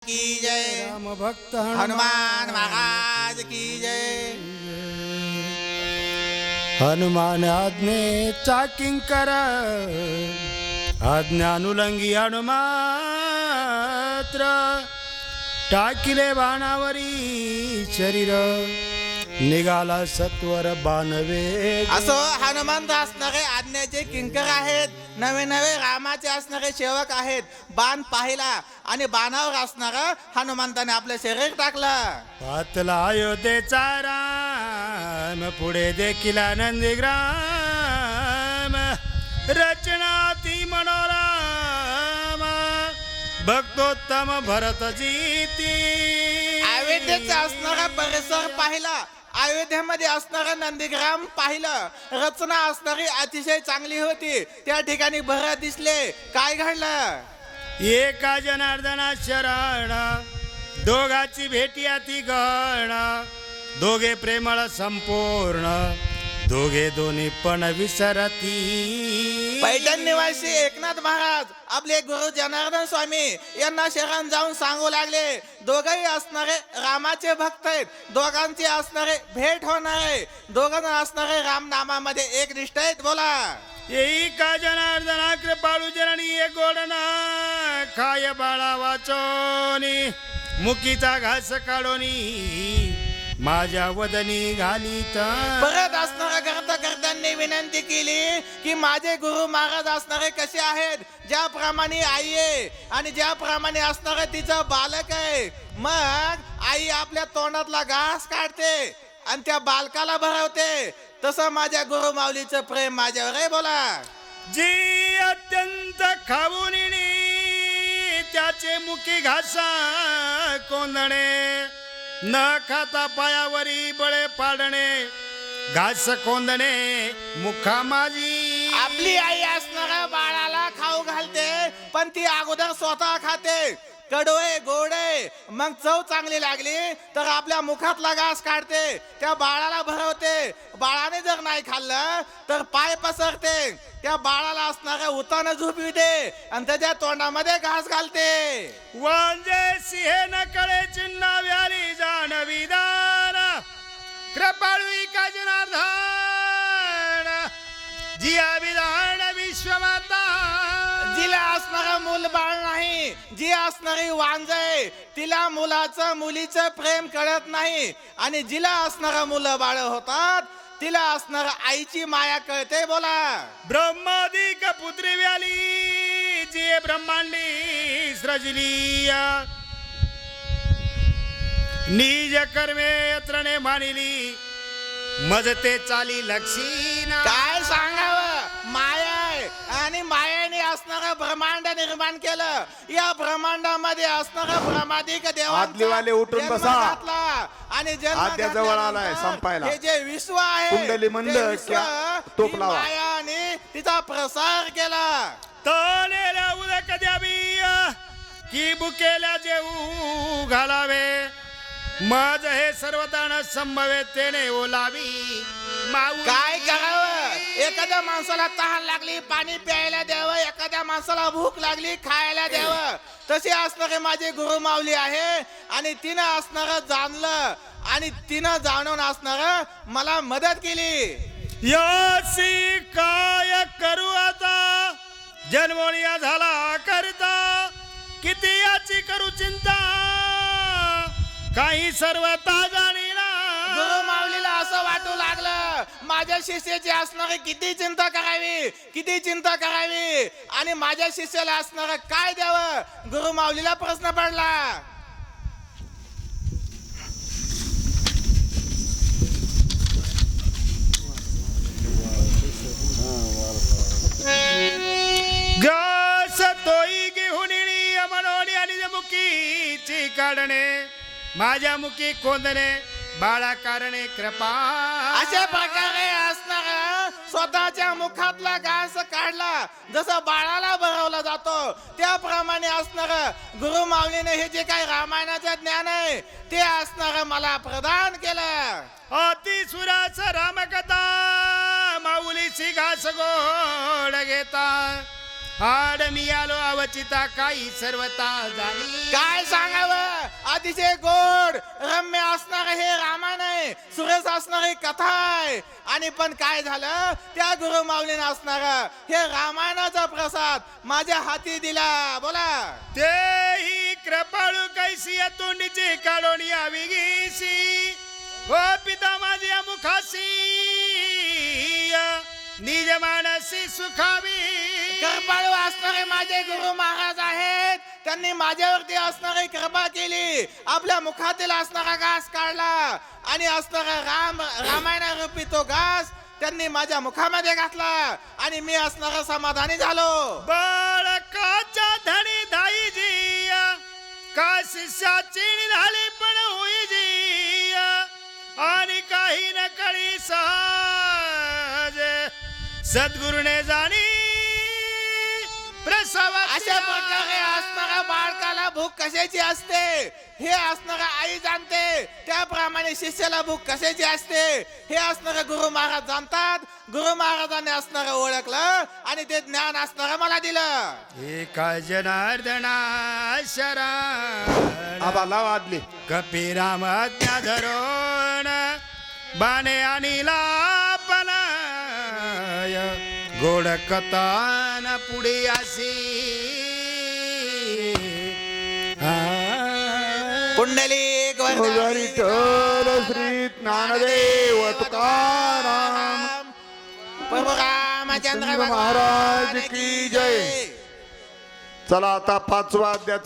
की जय। राम भक्त हनुमान महाराज की जय। हनुमान आज्ञेचा किंकर आज्ञानुलंगी हनुमात्र टाकिले बाणावरी शरीर निघाला सत्वर बाणवे। असो हनुमंत असणारे आज्ञेचे किंकर आहेत, नवे नवे रामाचे असणारे सेवक आहेत. बाण पाहिला आणि बाणावर असणारा हनुमंताने आपलं शरीर टाकलं. पातला अयोध्येचा राम पुढे देखील नंदीग्राम रचना ती मनोराम भक्तोत्तम भरत जीती। अयोध्येचा असणारा परिसर पाहिला, अयोध्येमध्ये असणारं नंदीग्राम पाहिलं. रचना असणारी अतिशय चांगली होती. त्या ठिकाणी भरत दिसले. काय घडलं? एका जनार्दना शरण दोघाची भेटी ती गण दोघे प्रेमळ संपूर्ण दोघे दोन्ही पण विसरती। पैठण निवासी एकनाथ महाराज आपले गुरु जनार्दन स्वामी यांना शरण जाऊन सांगू लागले, दोघही असणारे रामाचे भक्त आहेत, दोघांची असणारे भेट होणार आहे, दोघांना असणारे राम नामामध्ये एक निष्ठ आहेत. बोला. येई का जनार्दना कृपाळू जननी एक गोडना खाय बाळा वाचोनी मुकीचा घास काढोनी माझ्या वदनी घालीत। परत असणाऱ्या कर्त्यांनी विनंती केली की माझे गुरु महाराज असणारे कसे आहेत, ज्याप्रमाणे आई आहे आणि ज्याप्रमाणे असणारे तिचं बालक आहे. मग आई आपल्या तोंडातला घास काढते आणि त्या बालकाला भरवते, तसं माझ्या गुरु माऊलीचं प्रेम माझ्यावर आहे. बोला. जी अत्यंत खाऊन त्याचे मुखी घासा कोंदणे न खाता पायावरी बळे पाडणे घास कोंदणे मुखा माझी। आपली आई असणाऱ्या बाळाला खाऊ घालते, पण ती अगोदर स्वतः खाते. कडवे गोडे मग चव चांगली लागली तर आपल्या मुखातला घास काढते, त्या बाळाला भरवते. बाळाने जर नाही खाल्लं तर पाय पसरते, त्या बाळाला असणाऱ्या उतानं झोपविते आणि त्याच्या तोंडामध्ये घास घालते. वांजे सिंहे न कळे चिन्हा व्याली जानविदार कृपाळू का जनार्दन जिया विधान विश्वमाता। जिला असणारा मूल बाळ नाही, जी असणारी वांज आहे तिला मुलाचं मुलीचं प्रेम कळत नाही, आणि जिला असणारा मुलं बाळ होतात तिला असणार आईची माया कळते. बोला. ब्रह्मादिक पुत्री व्याली जी ब्रह्मांडी सृजली निज कर्मे यत्रने मानिली मजते चाली लक्षीना। काय सांगावं, माया आहे आणि मायाने असणारं ब्रह्मांड निर्माण केलं. या ब्रह्मांडामध्ये असणारं ब्रह्मादिक आदलीवाले उठून बसा. आणि आद्याजवळ आलाय संपायला. हे जे विश्व आहे कुंडली मंद ते विश्व, तोप ही लावा. मायाने तिचा प्रसार केला. तळेला उदक द्यावी की बुकेला जेऊ घालावे मज हे सर्वतान संभवेतेने ओलावी माऊ। काय करावं, एखाद्या माणसाला तहान लागली पाणी प्यायला द्यावं, एखाद्या माणसाला भूक लागली खायला द्यावं. तसे असणारे माझे गुरु माऊली आहे आणि तिनं असणार जाणलं आणि तिनं जाणून असणार मला मदत केली. यासी काय करू आता जन्मोनिया झाला करता किती याची करू चिंता काही सर्वता जाणीना। गुरु माऊलीला असं वाटू लागलं माझ्या शिष्याची असणारी किती चिंता करावी, किती चिंता करावी आणि माझ्या शिष्याला असणार काय द्यावं. गुरु माऊलीला प्रश्न पडला. घास तोई घेऊन मनोनी आणि मुखीची काढणे माझ्या मुखी कोंदणे बाळा कारणे कृपा। अशा प्रकारे असणार स्वतःच्या मुखातला घास काढला, जसं बाळाला भरवला जातो त्याप्रमाणे असणार गुरु माऊलीने हे जे काही रामायणाचं ज्ञान आहे ते असणार मला प्रदान केलं. अतिसुराच रामकथा माऊलीची घास गोड घेता आड मी आलो अवचिता काही सर्वता झाली. काय सांगावं, अतिशय गोड रम्य असणार हे रामायण आहे, सुरेश असणार ही कथा आहे. आणि पण काय झालं, त्या गुरु माऊलीने असणार हे रामायणाचा प्रसाद माझ्या हाती दिला. बोला. तेही कृपाळू कैसी तोंडीचे काढून यावी गेसी, ओ पिता माझ्या मुखासी निज मानसी सुखावी. कृपाळू असणारे माझे गुरु महाराज आहेत, त्यांनी माझ्यावरती असणारी कृपा केली, आपल्या मुखातील असणारा घास काढला आणि असणारा रामायण रूपी तो घास त्यांनी माझ्या मुखामध्ये घातला आणि मी असणारा समाधानी झालो. बाळकाच्या धनी दाईजी का शिष्याची झाली पण होईजी, आणि काही न कळी सहज सद्गुरुने जाणी प्रसवा. अशा प्रकारे असणाऱ्या बाळकाला भूक कशाची असते हे असणारा आई जाणते, त्याप्रमाणे शिष्याला भूक कशाची असते हे असणारे गुरु महाराज जाणतात. गुरु महाराजांनी असणारं ओळखलं आणि ते ज्ञान असणारं मला दिलं. एका जनार्दना शरण आबा लाव आदली. कपिराम आज्ञा धरून बाणे आणि लापनाय गोड कथान पुढे अशी. पुंडलिक हजारी चल श्री ज्ञानदेव तुकाराम प्रभू रामचंद्र महाराज की जय. चला आता 5वा अध्याय.